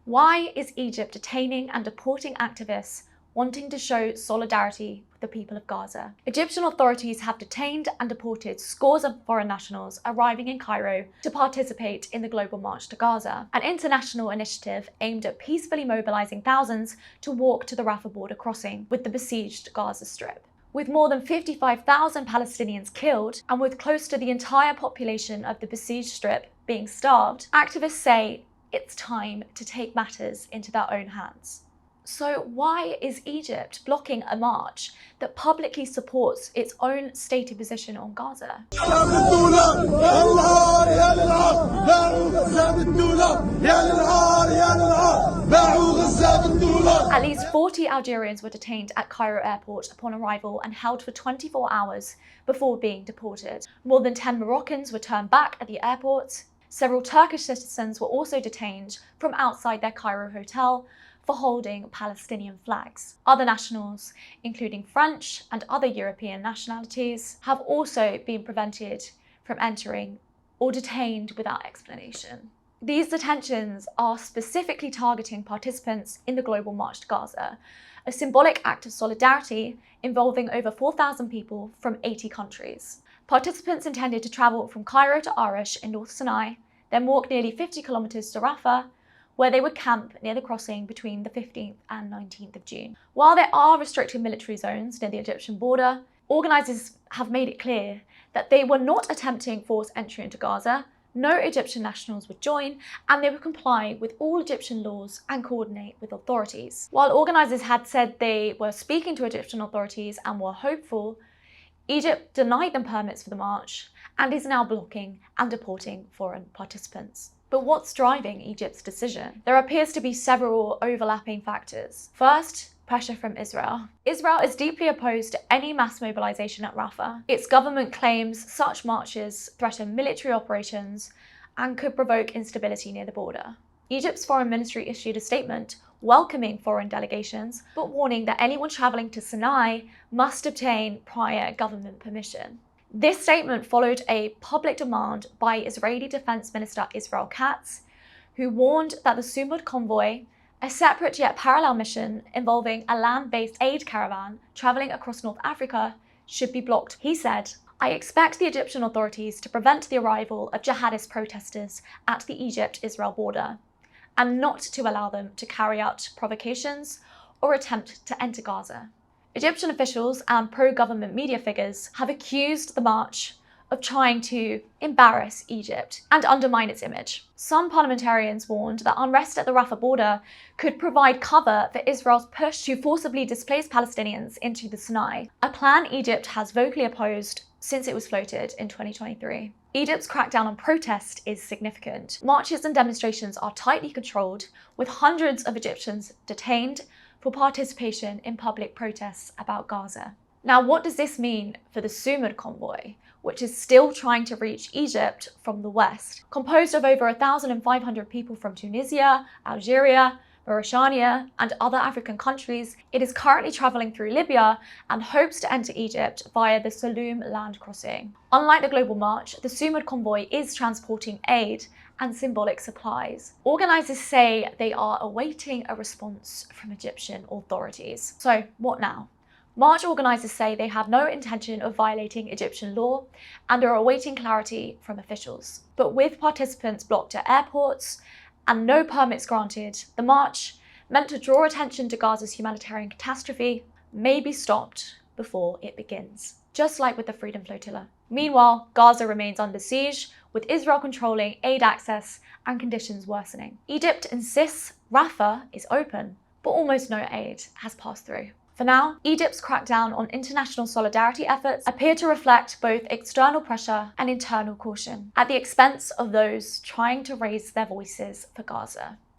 Why is Egypt detaining and deporting activists wanting to show solidarity with the people of Gaza? Egyptian authorities have detained and deported scores of foreign nationals arriving in Cairo to participate in the Global March to Gaza, an international initiative aimed at peacefully mobilising thousands to walk to the Rafah border crossing with the besieged Gaza Strip. With more than 55,000 Palestinians killed and with close to the entire population of the besieged strip being starved, activists say it's time to take matters into their own hands. So why is Egypt blocking a march that publicly supports its own stated position on Gaza? At least 40 Algerians were detained at Cairo airport upon arrival and held for 24 hours before being deported. More than 10 Moroccans were turned back at the airport. Several Turkish citizens were also detained from outside their Cairo hotel for holding Palestinian flags. Other nationals, including French and other European nationalities, have also been prevented from entering or detained without explanation. These detentions are specifically targeting participants in the Global March to Gaza, a symbolic act of solidarity involving over 4,000 people from 80 countries. Participants intended to travel from Cairo to Arish in North Sinai, then walk nearly 50 kilometers to Rafah, where they would camp near the crossing between the 15th and 19th of June. While there are restricted military zones near the Egyptian border, organisers have made it clear that they were not attempting forced entry into Gaza, no Egyptian nationals would join, and they would comply with all Egyptian laws and coordinate with authorities. While organisers had said they were speaking to Egyptian authorities and were hopeful, Egypt denied them permits for the march and is now blocking and deporting foreign participants. But what's driving Egypt's decision? There appears to be several overlapping factors. First, pressure from Israel. Israel is deeply opposed to any mass mobilization at Rafah. Its government claims such marches threaten military operations and could provoke instability near the border. Egypt's foreign ministry issued a statement welcoming foreign delegations, but warning that anyone traveling to Sinai must obtain prior government permission. This statement followed a public demand by Israeli Defense Minister Israel Katz, who warned that the Sumud convoy, a separate yet parallel mission involving a land-based aid caravan travelling across North Africa, should be blocked. He said, "I expect the Egyptian authorities to prevent the arrival of jihadist protesters at the Egypt-Israel border, and not to allow them to carry out provocations or attempt to enter Gaza." Egyptian officials and pro-government media figures have accused the march of trying to embarrass Egypt and undermine its image. Some parliamentarians warned that unrest at the Rafah border could provide cover for Israel's push to forcibly displace Palestinians into the Sinai, a plan Egypt has vocally opposed since it was floated in 2023. Egypt's crackdown on protest is significant. Marches and demonstrations are tightly controlled, with hundreds of Egyptians detained for participation in public protests about Gaza. Now, what does this mean for the Sumud convoy, which is still trying to reach Egypt from the west? Composed of over 1,500 people from Tunisia, Algeria, Mauritania, and other African countries, it is currently travelling through Libya and hopes to enter Egypt via the Saloum land crossing. Unlike the Global March, the Sumud convoy is transporting aid and symbolic supplies. Organisers say they are awaiting a response from Egyptian authorities. So what now? March organisers say they have no intention of violating Egyptian law and are awaiting clarity from officials. But with participants blocked at airports and no permits granted, the march, meant to draw attention to Gaza's humanitarian catastrophe, may be stopped before it begins, just like with the Freedom Flotilla. Meanwhile, Gaza remains under siege, with Israel controlling aid access and conditions worsening. Egypt insists Rafah is open, but almost no aid has passed through. For now, Egypt's crackdown on international solidarity efforts appear to reflect both external pressure and internal caution, at the expense of those trying to raise their voices for Gaza.